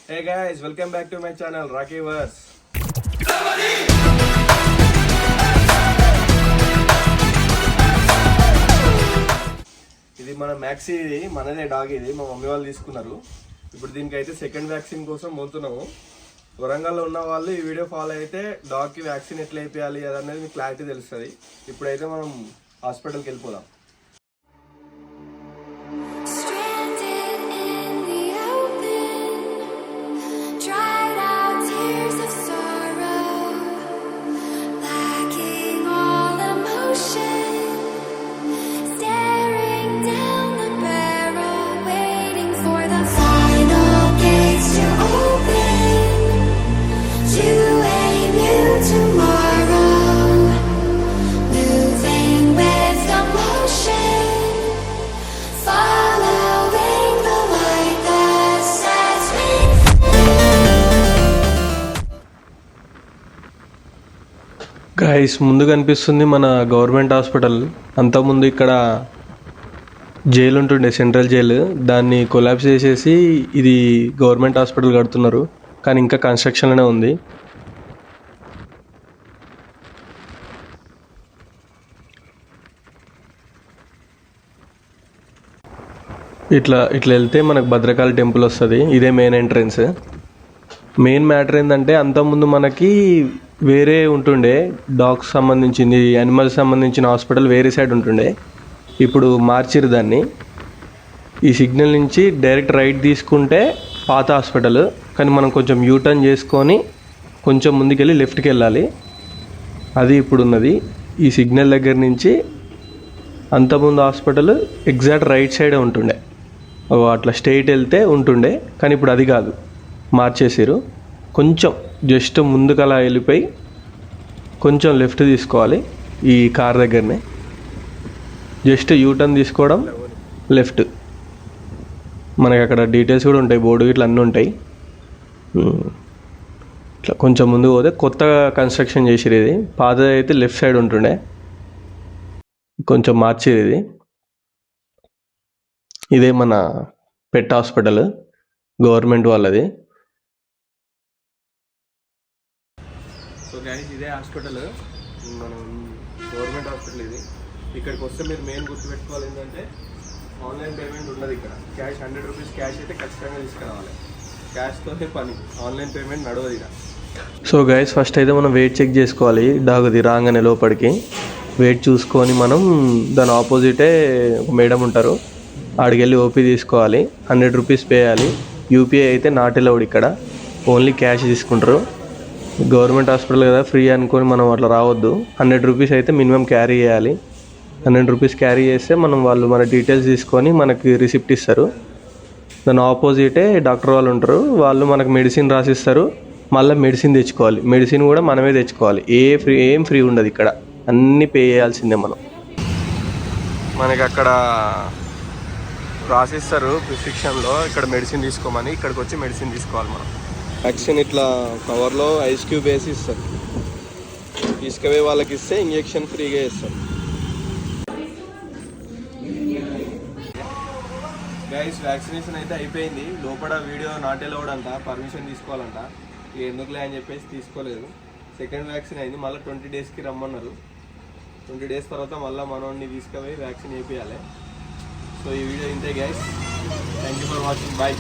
Hey guys, welcome back to my channel Rocky Verse. ఇది మన maxi, ఇది మనదే డాగ్. ఇది మా మమ్మీ వాళ్ళు తీసుకున్నారు. ఇప్పుడు దీనికైతే సెకండ్ వ్యాక్సిన్ కోసం పోతున్నాము. వరంగల్లో ఉన్న వాళ్ళు ఈ వీడియో ఫాలో అయితే డాగ్కి వ్యాక్సిన్ ఎట్లా వేయాలి అదనేది మీకు క్లారిటీ తెలుస్తుంది. ఇప్పుడైతే మనం హాస్పిటల్కి వెళ్ళిపోదాం. గైస్, ముందు కనిపిస్తుంది మన గవర్నమెంట్ హాస్పిటల్. అంతకుముందు ఇక్కడ జైలు ఉంటుండే, సెంట్రల్ జైలు. దాన్ని కొలాప్స్ చేసేసి ఇది గవర్నమెంట్ హాస్పిటల్ కడుతున్నారు, కానీ ఇంకా కన్స్ట్రక్షన్లోనే ఉంది. ఇట్లా వెళ్తే మనకు భద్రకాళి టెంపుల్ వస్తుంది. ఇదే మెయిన్ ఎంట్రన్స్. మెయిన్ మ్యాటర్ ఏంటంటే, అంతకుముందు మనకి వేరే ఉంటుండే డాగ్స్ సంబంధించింది, యానిమల్స్ సంబంధించిన హాస్పిటల్ వేరే సైడ్ ఉంటుండే. ఇప్పుడు మార్చిరు దాన్ని. ఈ సిగ్నల్ నుంచి డైరెక్ట్ రైట్ తీసుకుంటే పాత హాస్పిటల్, కానీ మనం కొంచెం యూటర్న్ చేసుకొని కొంచెం ముందుకెళ్ళి లెఫ్ట్కి వెళ్ళాలి. అది ఇప్పుడు ఉన్నది. ఈ సిగ్నల్ దగ్గర నుంచి అంతకుముందు హాస్పిటల్ ఎగ్జాక్ట్ రైట్ సైడే ఉంటుండే. అట్లా స్ట్రైట్ వెళ్తే ఉంటుండే, కానీ ఇప్పుడు అది కాదు, మార్చేసారు. కొంచెం జస్ట్ ముందుకు అలా వెళ్ళిపోయి కొంచెం లెఫ్ట్ తీసుకోవాలి. ఈ కార్ దగ్గరనే జస్ట్ యూటర్న్ తీసుకోవడం, లెఫ్ట్. మనకి అక్కడ డీటెయిల్స్ కూడా ఉంటాయి, బోర్డు ఇట్లా అన్నీ ఉంటాయి. ఇట్లా కొంచెం ముందుకు పోతే కొత్తగా కన్స్ట్రక్షన్ చేసిరు. ఇది పాతది అయితే లెఫ్ట్ సైడ్ ఉంటుండే, కొంచెం మార్చిరు ఇది. ఇదే మన పెట్ హాస్పిటల్, గవర్నమెంట్ వాళ్ళది. సో గైస్, ఇదే హాస్పిటల్, మనం గవర్నమెంట్ హాస్పిటల్ ఇది. ఇక్కడికి వస్తే మీరు మెయిన్ గుర్తుపెట్టుకోవాలి ఏంటంటే, ఆన్లైన్ పేమెంట్ ఉండదు ఇక్కడ. క్యాష్ 100 రూపీస్ క్యాష్ అయితే ఖచ్చితంగా తీసుకురావాలి. క్యాష్తోనే పని, ఆన్లైన్ పేమెంట్ నడవదు ఇక. సో గైస్, ఫస్ట్ అయితే మనం వెయిట్ చెక్ చేసుకోవాలి. డాగ్ది రాగానే లోపలికి వెయిట్ చూసుకొని మనం దాని ఆపోజిటే ఒక మేడం ఉంటారు, ఆడికి వెళ్ళి ఓపీ తీసుకోవాలి. 100 రూపీస్ పే చేయాలి. యూపీఐ అయితే నాట్ అలౌడ్ ఇక్కడ, ఓన్లీ క్యాష్ తీసుకుంటారు. గవర్నమెంట్ హాస్పిటల్ కదా, ఫ్రీ అనుకొని మనం అట్లా రావద్దు. 100 రూపీస్ అయితే మినిమం క్యారీ చేయాలి. 100 రూపీస్ క్యారీ చేస్తే వాళ్ళు మన డీటెయిల్స్ తీసుకొని మనకి రిసిప్ట్ ఇస్తారు. దాని ఆపోజిటే డాక్టర్ వాళ్ళు ఉంటారు, వాళ్ళు మనకు మెడిసిన్ రాసిస్తారు. మళ్ళీ మెడిసిన్ తెచ్చుకోవాలి. మెడిసిన్ కూడా మనమే తెచ్చుకోవాలి. ఏం ఫ్రీ ఉండదు ఇక్కడ, అన్నీ పే చేయాల్సిందే మనం. మనకి అక్కడ రాసిస్తారు ప్రిస్క్రిప్షన్లో, ఇక్కడ మెడిసిన్ తీసుకోమని. ఇక్కడికి వచ్చి మెడిసిన్ తీసుకోవాలి మనం. వ్యాక్సిన్ ఇట్లా కవర్లో ఐస్ క్యూబ్ వేసి ఇస్తారు. తీసుకుపోయి వాళ్ళకి ఇస్తే ఇంజెక్షన్ ఫ్రీగా ఇస్తారు. గైస్, వ్యాక్సినేషన్ అయితే అయిపోయింది. లోపల వీడియో నాట్ అలౌడ్ అంట, పర్మిషన్ తీసుకోవాలంట. ఎందుకులే అని చెప్పేసి తీసుకోలేదు. సెకండ్ వ్యాక్సిన్ అయింది, మళ్ళీ 20 డేస్కి రమ్మన్నారు. 20 డేస్ తర్వాత మళ్ళీ మనోడిని తీసుకుపోయి వ్యాక్సిన్ వేయించాలి. సో ఈ వీడియో ఇంతే guys, thank you for watching, bye.